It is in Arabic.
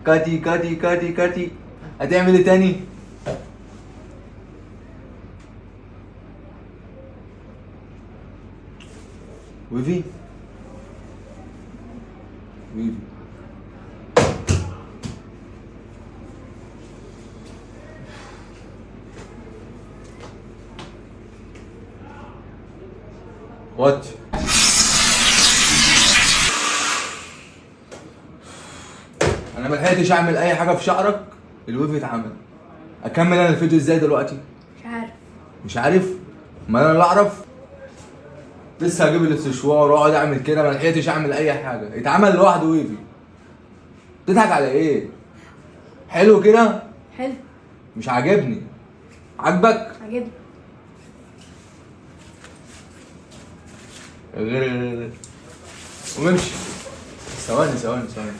كاتي كاتي كاتي كاتي. هتعمل ايه تاني؟ ويفي ويفي وات. انا ملحقتش اعمل اي حاجه في شعرك، الويفي اتعمل. اكمل انا الفيديو ازاي دلوقتي؟ مش عارف. مش عارف؟ ما انا اللي اعرف. لسه هجيب الاستشوار واقعد اعمل كده، ما لحقتش اعمل اي حاجه، اتعمل لوحده ويفي. تضحك على ايه؟ حلو كده؟ حلو. مش عاجبني. عاجبك؟ عجبني. غير وممشي. ثواني ثواني ثواني.